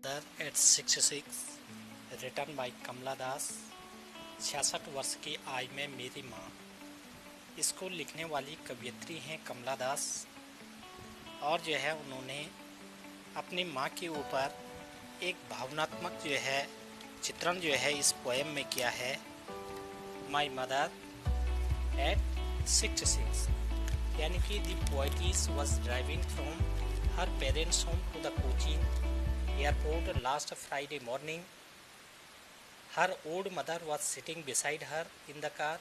Mother at 66 return bye कमला दास। 66 वर्ष की आयु में मेरी माँ। इसको लिखने वाली कवयित्री हैं कमला दास और जो है उन्होंने अपनी माँ के ऊपर एक भावनात्मक जो है चित्रण जो है इस पोएम में किया है। माई मदर एट 66 यानी कि the poetess was driving from her parents home to the Cochin airport last Friday morning. Her old mother was sitting beside her in the car.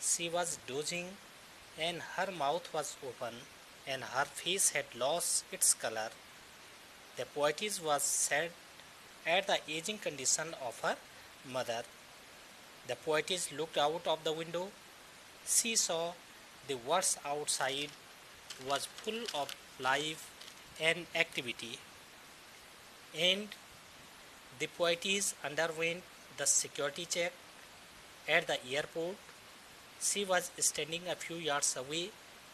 She was dozing and her mouth was open and her face had lost its color. The poetess was sad at the aging condition of her mother. The poetess looked out of the window. She saw the world outside was full of life and activity. And the poetess underwent the security check at the airport. She was standing a few yards away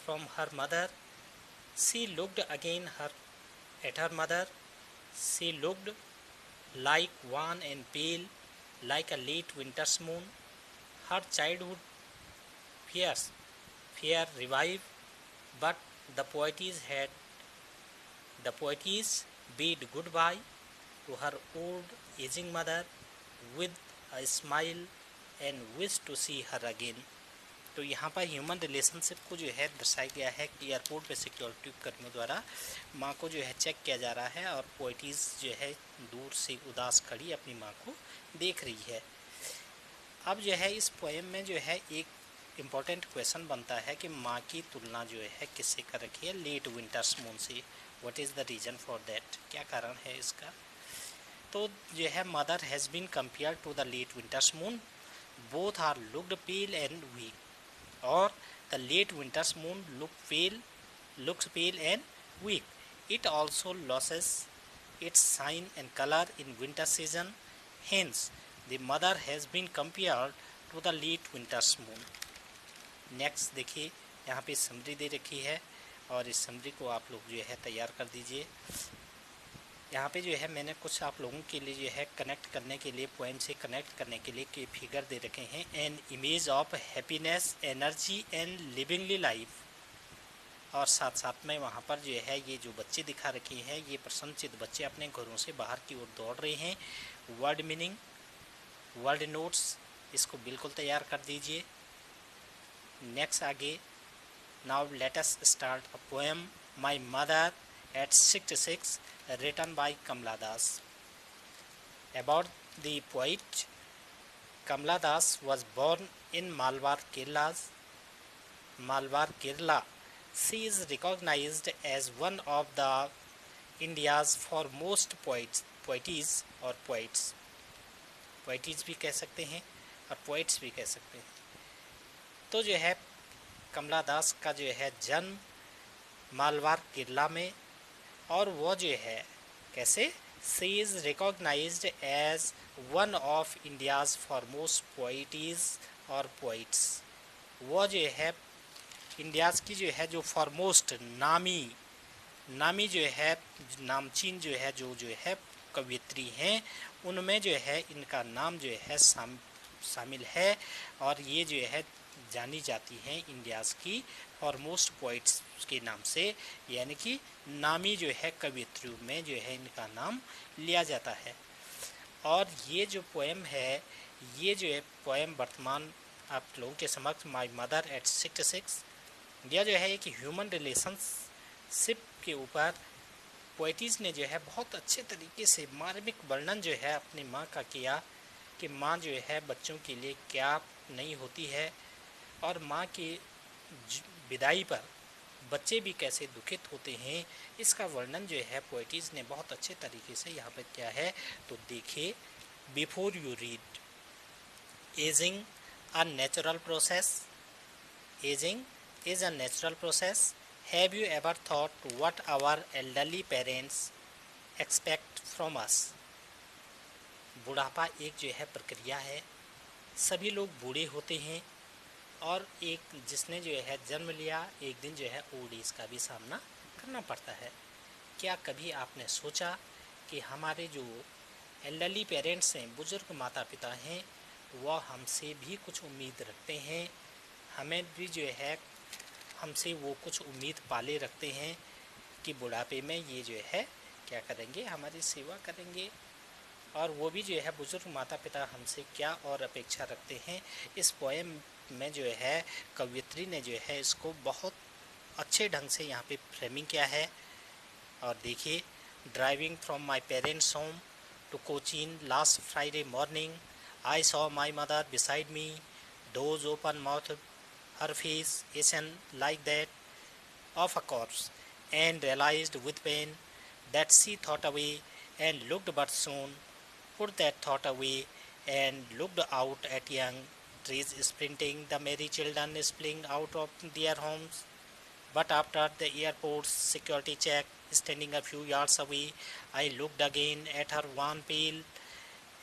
from her mother. She looked again at her mother. She looked like wan and pale, like a late winter's moon. Her childhood fear revived, but the poetess bade goodbye to her old aging mother with a smile and wished to see her again. तो यहाँ पर human relationship को जो है दर्शाया गया है कि एयरपोर्ट पे सिक्योरिटी कर्मियों द्वारा माँ को जो है चेक किया जा रहा है और पोएटिस जो है दूर से उदास खड़ी अपनी माँ को देख रही है। अब जो है इस पोएम में जो है एक इम्पॉर्टेंट क्वेश्चन बनता है कि माँ की तुलना जो है किससे कर रखी है? लेट विंटर्स मून से। What is the reason for that? क्या कारण है इसका? तो जो है mother has been compare to the late winter's moon. Both are looked pale and weak और the late winter's moon looks pale and weak. It also loses its shine and color in winter season. Hence, the mother has been compared to the late winter's moon. Next देखिए यहाँ पे summary दे रखी है और इस summary को आप लोग जो है तैयार कर दीजिए। यहाँ पे जो है मैंने कुछ आप लोगों के लिए जो है कनेक्ट करने के लिए पोएम से कनेक्ट करने के लिए के फिगर दे रखे हैं। An image of happiness, energy and livingly life. और साथ साथ में वहाँ पर जो है ये जो बच्चे दिखा रखे हैं ये प्रसन्नचित्त बच्चे अपने घरों से बाहर की ओर दौड़ रहे हैं। वर्ड मीनिंग, वर्ड नोट्स इसको बिल्कुल तैयार कर दीजिए। नेक्स्ट आगे, now let us start a poem my mother at 66 written by Kamla Das. About the poet, Kamla Das was born in Malvar, Kerala. She is recognized as one of the India's foremost poetess or poets. Poetess भी कह सकते हैं और poets भी कह सकते हैं। तो जो है कमला दास का जो है जन्म मालवार केरला में और वो जो है कैसे? She is recognised as one of India's foremost poetesses और पोइट्स। वो जो है इंडियाज़ की जो है जो फॉरमोस्ट नामी जो है नामचीन जो है कवयित्री हैं उनमें जो है इनका नाम जो है शामिल है और ये जो है जानी जाती हैं इंडियाज़ की फॉरमोस्ट पोइट्स के नाम से, यानी कि नामी जो है कवियत्रियों में जो है इनका नाम लिया जाता है। और ये जो पोएम है ये जो है पोएम वर्तमान आप लोगों के समक्ष माई मदर एट 66 यह जो है एक ह्यूमन रिलेशनशिप के ऊपर पोएटिस ने जो है बहुत अच्छे तरीके से मार्मिक वर्णन जो है अपनी माँ का किया कि माँ जो है बच्चों के लिए क्या नहीं होती है और माँ की विदाई पर बच्चे भी कैसे दुखित होते हैं, इसका वर्णन जो है पोएटिस ने बहुत अच्छे तरीके से यहाँ पर किया है। तो देखिए, before you read, ageing a natural process, ageing is a natural process. Have you ever thought what our elderly parents expect from us? बुढ़ापा एक जो है प्रक्रिया है, सभी लोग बूढ़े होते हैं और एक जिसने जो है जन्म लिया एक दिन जो है ओल्ड एज का भी सामना करना पड़ता है। क्या कभी आपने सोचा कि हमारे जो एल्डरली पेरेंट्स हैं, बुज़ुर्ग माता पिता हैं, वह हमसे भी कुछ उम्मीद रखते हैं, हमें भी जो है हमसे वो कुछ उम्मीद पाले रखते हैं कि बुढ़ापे में ये जो है क्या करेंगे, हमारी सेवा करेंगे। और वो भी जो है बुज़ुर्ग माता पिता हमसे क्या और अपेक्षा रखते हैं। इस पोएम में जो है कवयित्री ने जो है इसको बहुत अच्छे ढंग से यहाँ पे फ्रेमिंग किया है। और देखिए, driving from my parents home to Cochin last Friday morning, I saw my mother beside me, doze open mouth, her face ashen like that of a corpse, and realized with pain that she thought away and looked, but soon put that thought away and looked out at young trees sprinting, the merry children spilling out of their homes. But after the airport's security check, standing a few yards away, I looked again at her wan pale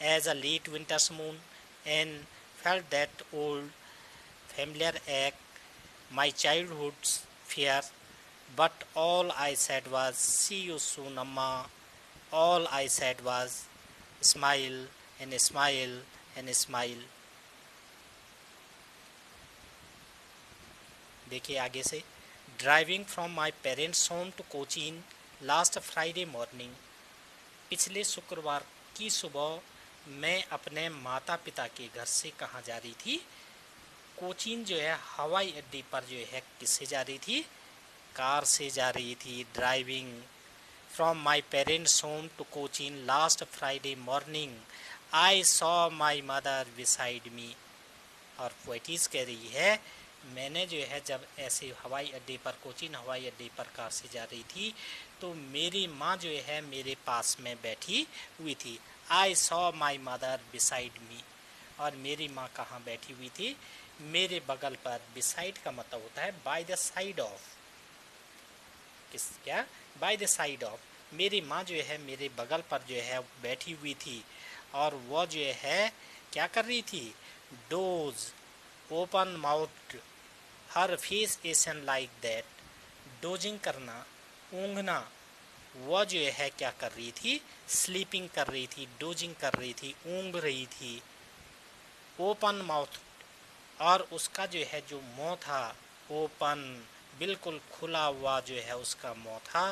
as a late winter's moon and felt that old familiar ache, my childhood's fear. But all I said was, see you soon, Amma. All I said was, smile and smile and smile. देखिए आगे से, driving from my parents home to Cochin last Friday morning, पिछले शुक्रवार की सुबह मैं अपने माता पिता के घर से कहाँ जा रही थी? कोचीन जो है हवाई अड्डे पर जो है किससे जा रही थी? कार से जा रही थी। Driving from my parents home to Cochin last Friday morning, I saw my mother beside me. और पोएटिस कह रही है, मैंने जो है जब ऐसे हवाई अड्डे पर, कोचीन हवाई अड्डे पर कार से जा रही थी, तो मेरी माँ जो है मेरे पास में बैठी हुई थी। आई saw my mother beside me. और मेरी माँ कहाँ बैठी हुई थी? मेरे बगल पर। बिसाइड का मतलब होता है बाय द साइड ऑफ। किस क्या? By the side of. मेरी माँ जो है मेरे बगल पर जो है बैठी हुई थी और वो जो है क्या कर रही थी? Dose open mouth, her face ashen like that. Dosing करना, ऊँघना। वो जो है क्या कर रही थी? स्लीपिंग कर रही थी, डोजिंग कर रही थी, ऊँघ रही थी। ओपन माउथ, और उसका जो है जो मुँह था, ओपन, बिल्कुल खुला हुआ जो है उसका मुँह था।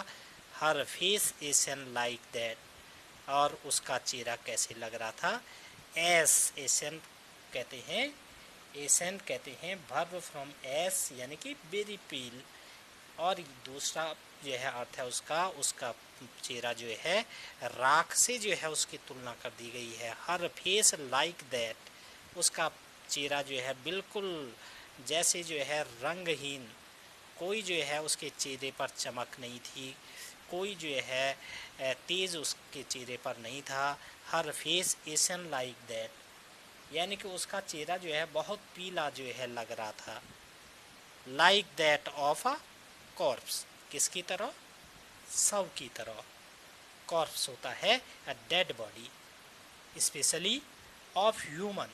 हर फेस एसन लाइक दैट, और उसका चेहरा कैसे लग रहा था? एस, एसन कहते हैं, एसन कहते हैं वर्ब फ्रॉम एस, यानी कि वेरी पील। और दूसरा जो है अर्थ है उसका चेहरा जो है राख से जो है उसकी तुलना कर दी गई है। हर फेस लाइक दैट, उसका चेहरा जो है बिल्कुल जैसे जो है रंगहीन, कोई जो है उसके चेहरे पर चमक नहीं थी, कोई जो है तेज़ उसके चेहरे पर नहीं था। हर फेस एसन लाइक दैट, यानी कि उसका चेहरा जो है बहुत पीला जो है लग रहा था। Like that of a corps, किसकी तरह? शव की तरह। कॉर्प्स होता है a dead body, specially of human,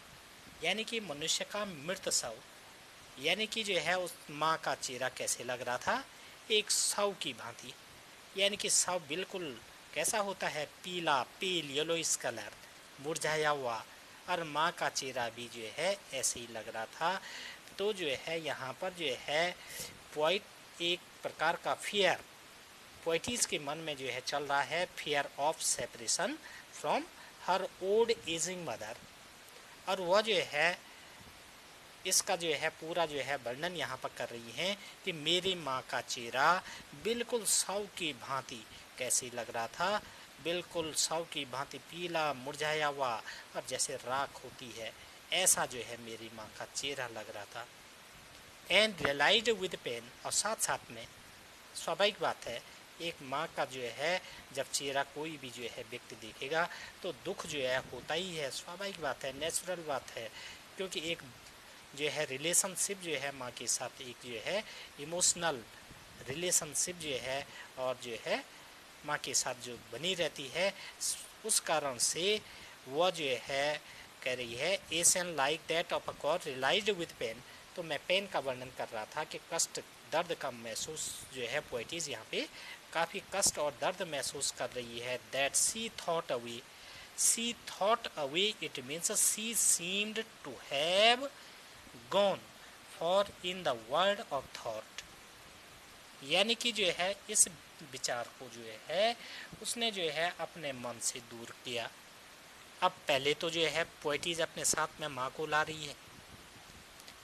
यानी कि मनुष्य का मृत शव। यानी कि जो है उस माँ का चेहरा कैसे लग रहा था? एक शव की भांति। यानी कि शव बिल्कुल कैसा होता है? पीला, पील, येलोइश कलर, मुरझाया हुआ। और माँ का चेहरा भी जो है ऐसे ही लग रहा था। तो जो है यहाँ पर जो है पोइट एक प्रकार का फियर, पोइटिस के मन में जो है चल रहा है, fear of separation from her old ageing mother. और वह जो है इसका जो है पूरा जो है वर्णन यहाँ पर कर रही हैं कि मेरी माँ का चेहरा बिल्कुल शव की भांति कैसे लग रहा था? बिल्कुल शव की भांति पीला, मुरझाया हुआ, और जैसे राख होती है ऐसा जो है मेरी माँ का चेहरा लग रहा था। एंड रियलाइज्ड विद पेन, और साथ साथ में स्वाभाविक बात है, एक माँ का जो है जब चेहरा कोई भी जो है व्यक्ति देखेगा तो दुख जो है होता ही है, स्वाभाविक बात है, नेचुरल बात है। क्योंकि एक जो है रिलेशनशिप जो है माँ के साथ, एक जो है इमोशनल रिलेशनशिप जो है और जो है माँ के साथ जो बनी रहती है, उस कारण से वह जो है कह रही है एसन like that of a core realised with pain. तो मैं पेन का वर्णन कर रहा था कि कष्ट, दर्द का महसूस जो है पोएटिस यहाँ पे काफ़ी कष्ट और दर्द महसूस कर रही है। That she thought away, she thought away it means she seemed to have gone for in the world of thought, यानी कि जो है इस विचार को जो है उसने जो है अपने मन से दूर किया। अब पहले तो जो है पोएटिज अपने साथ में माँ को ला रही है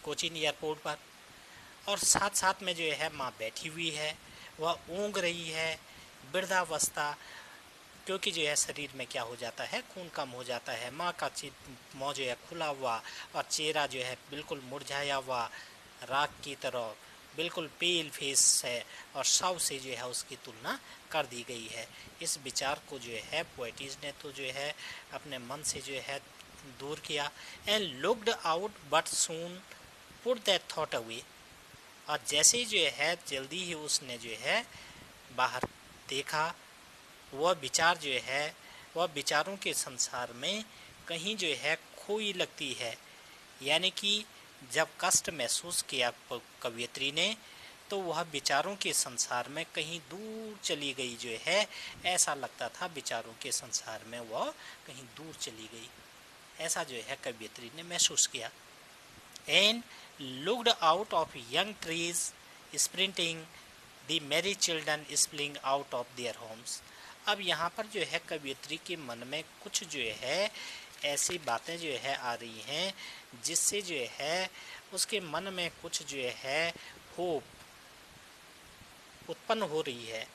कोचीन एयरपोर्ट पर, और साथ साथ में जो है माँ बैठी हुई है, वह ऊँग रही है, वृद्धावस्था, क्योंकि जो है शरीर में क्या हो जाता है, खून कम हो जाता है। माँ का मुँह जो है खुला हुआ और चेहरा जो है बिल्कुल मुरझाया हुआ राख की तरह बिल्कुल पेल फेस है, और शव से जो है उसकी तुलना कर दी गई है। इस विचार को जो है पोएटिज ने तो जो है अपने मन से जो है दूर किया। And looked out but soon put that thought away, और जैसे ही जो है जल्दी ही उसने जो है बाहर देखा, वह विचार जो है वह विचारों के संसार में कहीं जो है खोई लगती है। यानी कि जब कष्ट महसूस किया कवयित्री ने, तो वह विचारों के संसार में कहीं दूर चली गई जो है, ऐसा लगता था विचारों के संसार में वह कहीं दूर चली गई, ऐसा जो है कवयित्री ने महसूस किया। And looked out of young trees sprinting the merry children spilling out of their homes. अब यहाँ पर जो है कवयित्री के मन में कुछ जो है ऐसी बातें जो है आ रही हैं, जिससे जो है उसके मन में कुछ जो है होप उत्पन्न हो रही है।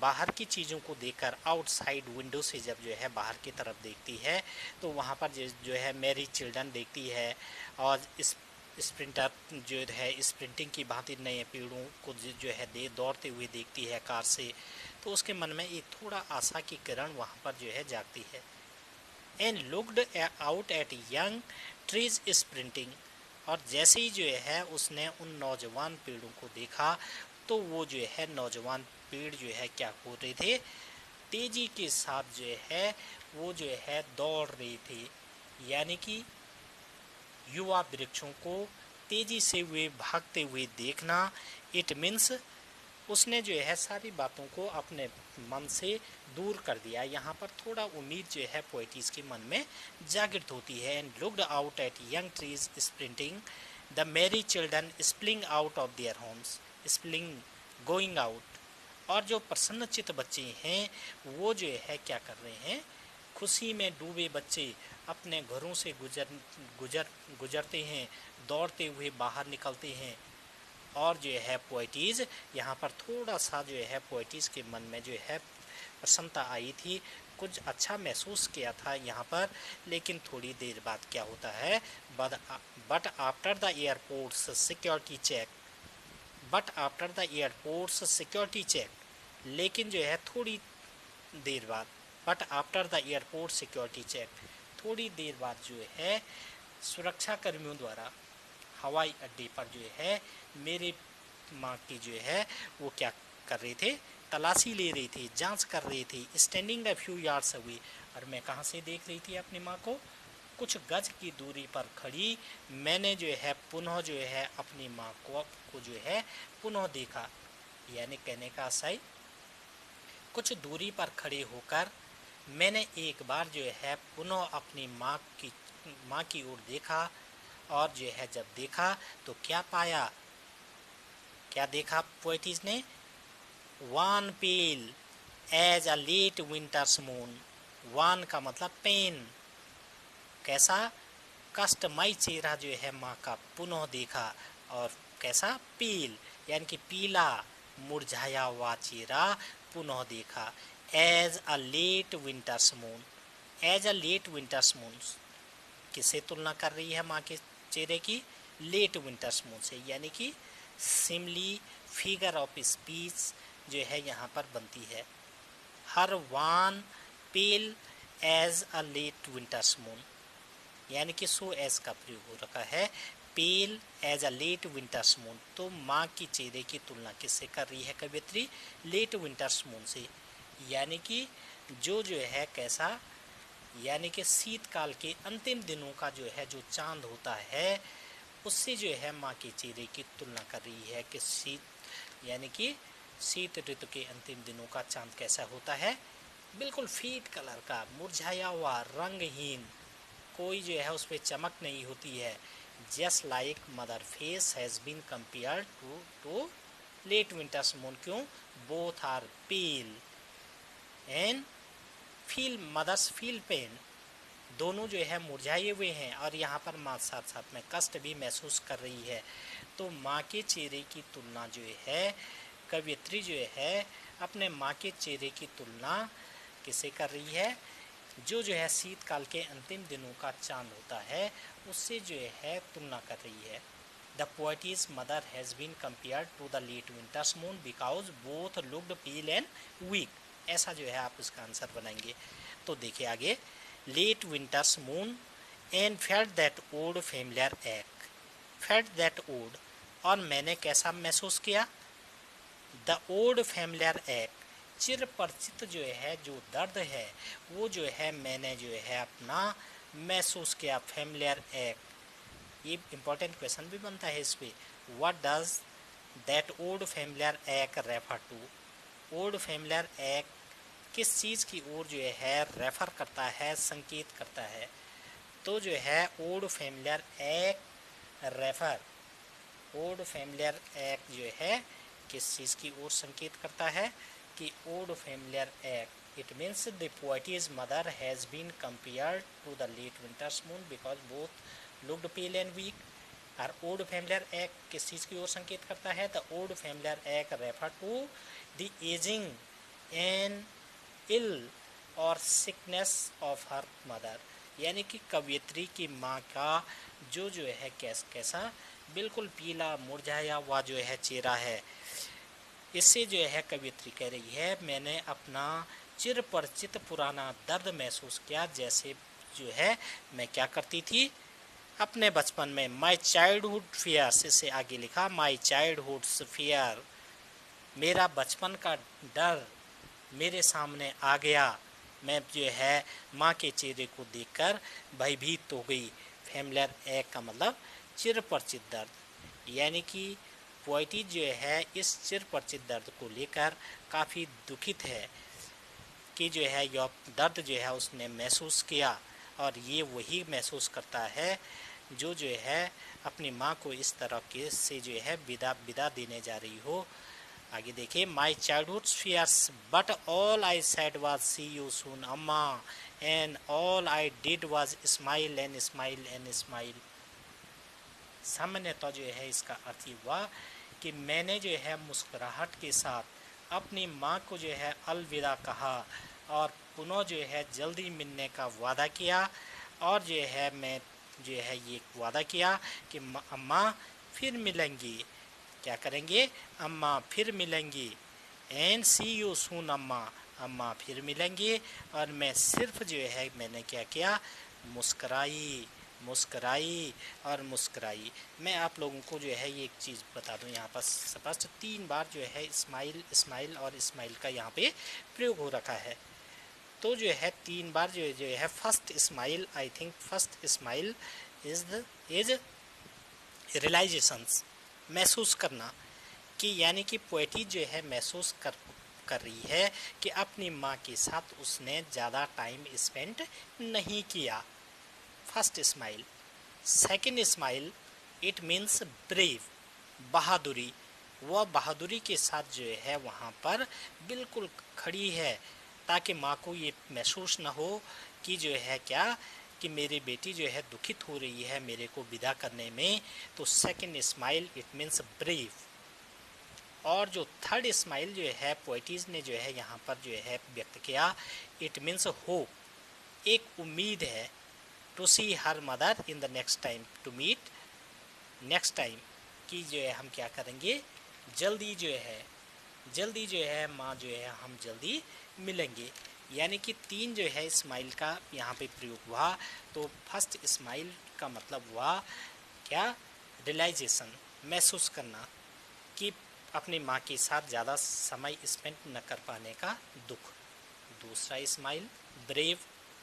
बाहर की चीज़ों को देखकर, आउटसाइड विंडो से जब जो है बाहर की तरफ देखती है, तो वहाँ पर जो है मैरी चिल्ड्रन देखती है, और इस स्प्रिंटर जो है स्प्रिंटिंग की भांति नए पेड़ों को जो है दौड़ते हुए देखती है कार से, तो उसके मन में एक थोड़ा आशा की किरण वहाँ पर जो है जागती है। And looked out at young trees sprinting, और जैसे ही जो है उसने उन नौजवान पेड़ों को देखा, तो वो जो है नौजवान पेड़ जो है क्या हो रहे थे, तेजी के साथ जो है वो जो है दौड़ रहे थे। यानी कि युवा वृक्षों को तेजी से हुए भागते हुए देखना, इट मीन्स उसने जो है सारी बातों को अपने मन से दूर कर दिया। यहाँ पर थोड़ा उम्मीद जो है पोएटिस के मन में जागृत होती है। And looked out at young trees sprinting the merry children spilling out of their homes spilling going out, और जो प्रसन्नचित्त बच्चे हैं वो जो है क्या कर रहे हैं, खुशी में डूबे बच्चे अपने घरों से गुजरते हैं, दौड़ते हुए बाहर निकलते हैं। और जो है पोएटिज यहाँ पर थोड़ा सा जो है पोएटिज के मन में जो है प्रसन्नता आई थी, कुछ अच्छा महसूस किया था यहाँ पर। लेकिन थोड़ी देर बाद क्या होता है, but after the airports security check, but after the airports security check, लेकिन जो है थोड़ी देर बाद, but after the airport security check, थोड़ी देर बाद जो है सुरक्षा कर्मियों द्वारा हवाई अड्डे पर जो है मेरे माँ की जो है वो क्या कर रहे थे, तलाशी ले रही थी, जांच कर रही थी। Standing a few yards away, और मैं कहाँ से देख रही थी अपनी माँ को, कुछ गज की दूरी पर खड़ी मैंने जो है पुनः जो है अपनी माँ को जो है पुनः देखा। यानी कहने का आशय, कुछ दूरी पर खड़े होकर मैंने एक बार जो है पुनः अपनी माँ की ओर देखा, और जो है जब देखा तो क्या पाया, क्या देखा पोएटिस ने, wan pale as a late winter's moon, wan का मतलब पेन, कैसा कष्टमय चेहरा जो है माँ का पुनः देखा, और कैसा पील यानी कि पीला मुरझाया हुआ चेहरा पुनः देखा। As a late winter's moon, as a late winter's moon किससे तुलना कर रही है माँ के चेहरे की, लेट विंटर्स मून से, यानी कि सिमली फिगर ऑफ स्पीच जो है यहाँ पर बनती है। Her wan pale as a late winter's moon, यानी कि सो एज का प्रयोग हो रखा है, pale as a late winter's moon. तो माँ की चेहरे की तुलना किससे कर रही है कवयित्री, लेट विंटर्स मून से, यानी कि जो है कैसा, यानी कि शीतकाल के अंतिम दिनों का जो है जो चांद होता है, उससे जो है माँ के चेहरे की तुलना कर रही है कि शीत यानी कि शीत ऋतु के अंतिम दिनों का चांद कैसा होता है? बिल्कुल फीट कलर का, मुरझाया हुआ, रंगहीन, कोई जो है उस पर चमक नहीं होती है। Just like mother face has been compare to late winter's moon. क्यों? Both are pale and feel mothers feel pain. दोनों जो है मुरझाए हुए हैं और यहाँ पर माँ साथ साथ में कष्ट भी महसूस कर रही है। तो माँ के चेहरे की तुलना जो है, कवियत्री जो है अपने माँ के चेहरे की तुलना किसे कर रही है? जो है शीतकाल के अंतिम दिनों का चांद होता है उससे जो है तुलना कर रही है। The poetess mother has been compared to the late winter's moon because both looked pale and weak. ऐसा जो है आप उसका आंसर बनाएंगे। तो देखिए आगे, late winter's moon and felt that old familiar ache. Felt that old, और मैंने कैसा महसूस किया? द ओल्ड फेमिलियर एक, चिर परिचित जो है जो दर्द है वो जो है मैंने जो है अपना महसूस किया। फेमिलियर एक, ये इम्पोर्टेंट क्वेश्चन भी बनता है इस पे। What does that old familiar ache refer to? Old familiar ache किस चीज़ की ओर जो है रेफर करता है, संकेत करता है? तो जो है old familiar ache refer, old familiar एक जो है किस चीज़ की ओर संकेत करता है? कि old familiar ache, it means the poetess mother has been compared to the late winter's moon because both looked pale and weak. और ओल्ड फेमिलियर एक किस चीज़ की ओर संकेत करता है? The old familiar ache refer to the ageing and ill or sickness of her mother. यानी कि कवियत्री की माँ का जो है कैसा बिल्कुल पीला मुरझाया हुआ जो है चेहरा है। इससे जो है कवियत्री कह रही है मैंने अपना चिर परिचित पुराना दर्द महसूस किया, जैसे जो है मैं क्या करती थी अपने बचपन में। माई चाइल्डहुड फियर्स, इससे आगे लिखा माई चाइल्डहुड फियर, मेरा बचपन का डर मेरे सामने आ गया। मैं जो है माँ के चेहरे को देखकर भयभीत हो गई। फेमिलियर एक का मतलब चिर परिचित दर्द, यानी कि पोएटिस जो है इस चिर परिचित दर्द को लेकर काफ़ी दुखित है कि जो है यह दर्द जो है उसने महसूस किया, और ये वही महसूस करता है जो है अपनी माँ को इस तरह के से जो है विदा देने जा रही हो। आगे देखिए, my childhood fears but all I said was see you soon Amma and all I did was smile and smile and smile. सामान्यतः जो है इसका अर्थ ये हुआ कि मैंने जो है मुस्कुराहट के साथ अपनी माँ को जो है अलविदा कहा और पुनः जो है जल्दी मिलने का वादा किया, और जो है मैं जो है ये वादा किया कि अम्मा फिर मिलेंगी। क्या करेंगे? अम्मा फिर मिलेंगी। एंड सी यू सून अम्मा, अम्मा फिर मिलेंगी। और मैं सिर्फ जो है मैंने क्या किया? मुस्कराई, मुस्कराई और मुस्कराई। मैं आप लोगों को जो है ये एक चीज़ बता दूं, यहाँ पर स्पष्ट 3 बार जो है स्माइल स्माइल और स्माइल का यहाँ पे प्रयोग हो रखा है। तो जो है 3 बार जो है first smile, I think first smile is realisations, महसूस करना, कि यानी कि पोएटिस जो है महसूस कर रही है कि अपनी माँ के साथ उसने ज़्यादा टाइम स्पेंड नहीं किया। First smile. Second smile, it means brave, बहादुरी। वह बहादुरी के साथ जो है वहाँ पर बिल्कुल खड़ी है ताकि माँ को ये महसूस न हो कि जो है क्या कि मेरी बेटी जो है दुखित हो रही है मेरे को विदा करने में। तो second smile it means brave. और जो थर्ड स्माइल जो है पोएटिस ने जो है यहाँ पर जो है व्यक्त किया, इट मीन्स होप, एक उम्मीद है। To see her mother in the next time, to meet next time, कि जो है हम क्या करेंगे जल्दी जो है माँ जो है हम जल्दी मिलेंगे। यानी कि 3 जो है स्माइल का यहाँ पे प्रयोग हुआ। तो फर्स्ट स्माइल का मतलब हुआ क्या? रियलाइजेशन, महसूस करना कि अपनी माँ के साथ ज़्यादा समय स्पेंड न कर पाने का दुख। दूसरा स्माइल ब्रेव,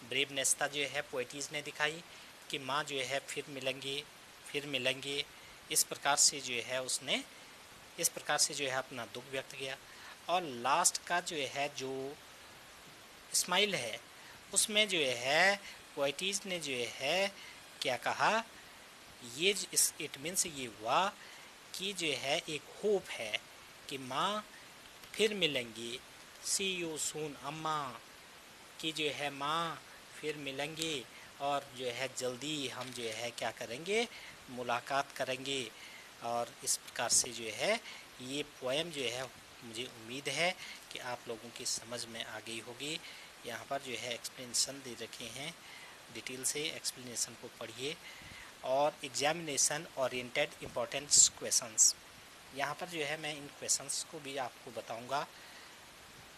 ब्रेवनेसता जो है पोएटिस ने दिखाई कि माँ जो है फिर मिलेंगे, इस प्रकार से जो है उसने इस प्रकार से जो है अपना दुख व्यक्त किया। और लास्ट का जो है जो स्माइल है उसमें जो है पोएटिस ने जो है क्या कहा, ये इट मीन्स ये हुआ कि जो है एक होप है कि माँ फिर मिलेंगी, सी यू सून अम्मा, कि जो है माँ फिर मिलेंगे और जो है जल्दी हम जो है क्या करेंगे, मुलाकात करेंगे। और इस प्रकार से जो है ये पोएम जो है मुझे उम्मीद है कि आप लोगों की समझ में आ गई होगी। यहाँ पर जो है एक्सप्लेनेशन दे रखे हैं, डिटेल से एक्सप्लेनेशन को पढ़िए। और एग्जामिनेशन ओरिएंटेड इम्पोर्टेंट क्वेश्चंस, यहाँ पर जो है मैं इन क्वेश्चंस को भी आपको बताऊंगा।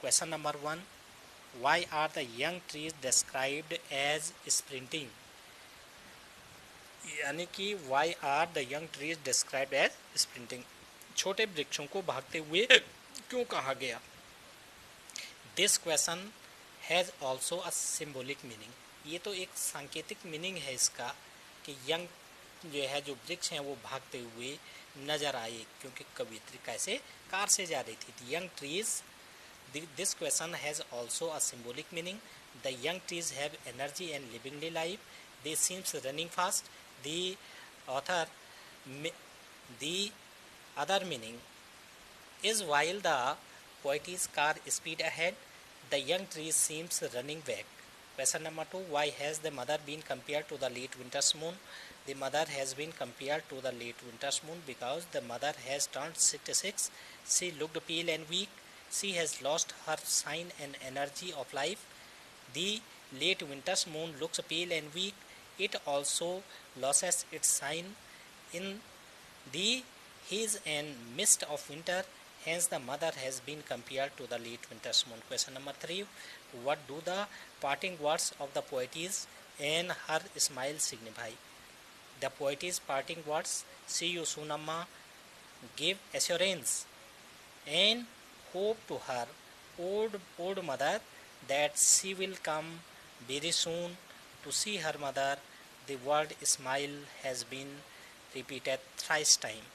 Question number 1, why are the young trees described as sprinting, यानी कि why are the young trees described as sprinting, छोटे वृक्षों को भागते हुए क्यों कहा गया। This question has also a symbolic meaning, ये तो एक सांकेतिक मीनिंग है इसका कि यंग जो है जो वृक्ष हैं वो भागते हुए नजर आए क्योंकि कवियत्री कैसे कार से जा रही थी। Young trees, this question has also a symbolic meaning. The young trees have energy and livingly life. They seems running fast. The author, the other meaning is while the poet's car speed ahead, the young tree seems running back. Question number 2, why has the mother been compared to the late winter's moon? The mother has been compared to the late winter's moon because the mother has turned 66. She looked pale and weak. She has lost her shine and energy of life. The late winter's moon looks pale and weak. It also loses its shine in the haze and mist of winter. Hence, the mother has been compared to the late winter's moon. Question number 3. What do the parting words of the poetess and her smile signify? The poetess' parting words, see you soon, Amma, give assurance and hope to her old mother that she will come very soon to see her mother. The word smile has been repeated thrice time.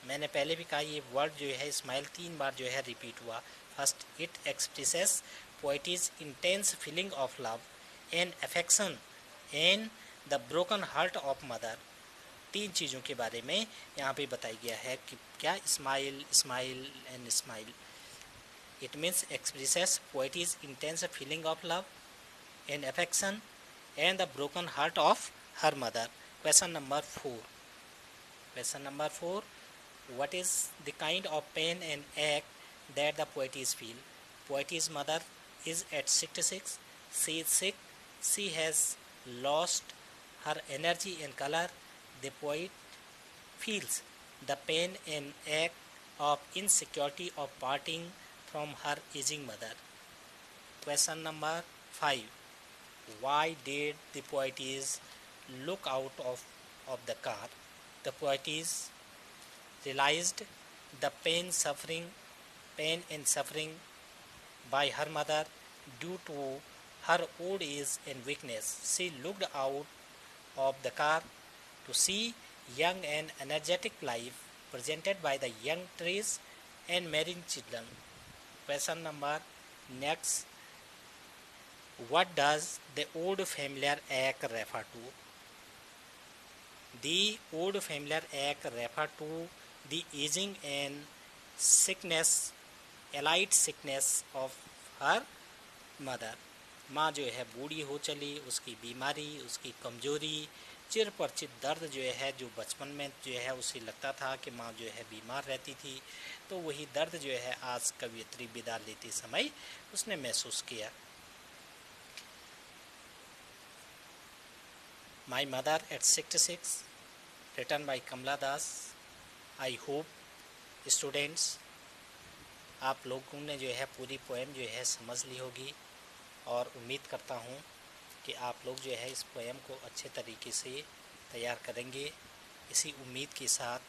मैंने पहले भी कहा ये word जो है smile 3 बार जो है repeat हुआ। First, it expresses poet's intense feeling of love and affection and the broken heart of mother. 3 चीज़ों के बारे में यहाँ पे बताया गया है कि क्या smile, smile and smile. It means expresses poetry's intense feeling of love and affection and the broken heart of her mother. Question number 4. Question number 4. What is the kind of pain and ache that the poetess feel? Poetess' mother is at 66. She is sick. She has lost her energy and color. The poet feels the pain and ache of insecurity of parting from her aging mother. Question number 5. Why did the poetess look out of the car? The poetess realized the pain and suffering by her mother due to her old age and weakness. She looked out of the car to see young and energetic life presented by the young trees and marine children. Question number next. What does the old familiar ache refer to? The old familiar ache refer to the aging and sickness, allied sickness of her mother. माँ जो है बूढ़ी हो चली, उसकी बीमारी, उसकी कमजोरी, चिर परिचित दर्द जो है जो बचपन में जो है उसे लगता था कि माँ जो है बीमार रहती थी, तो वही दर्द जो है आज कवियत्री विदा लेते समय उसने महसूस किया। My mother at 66, written by Kamala Das. I hope students आप लोगों ने जो है पूरी पोएम जो है समझ ली होगी और उम्मीद करता हूँ कि आप लोग जो है इस पोएम को अच्छे तरीके से तैयार करेंगे। इसी उम्मीद के साथ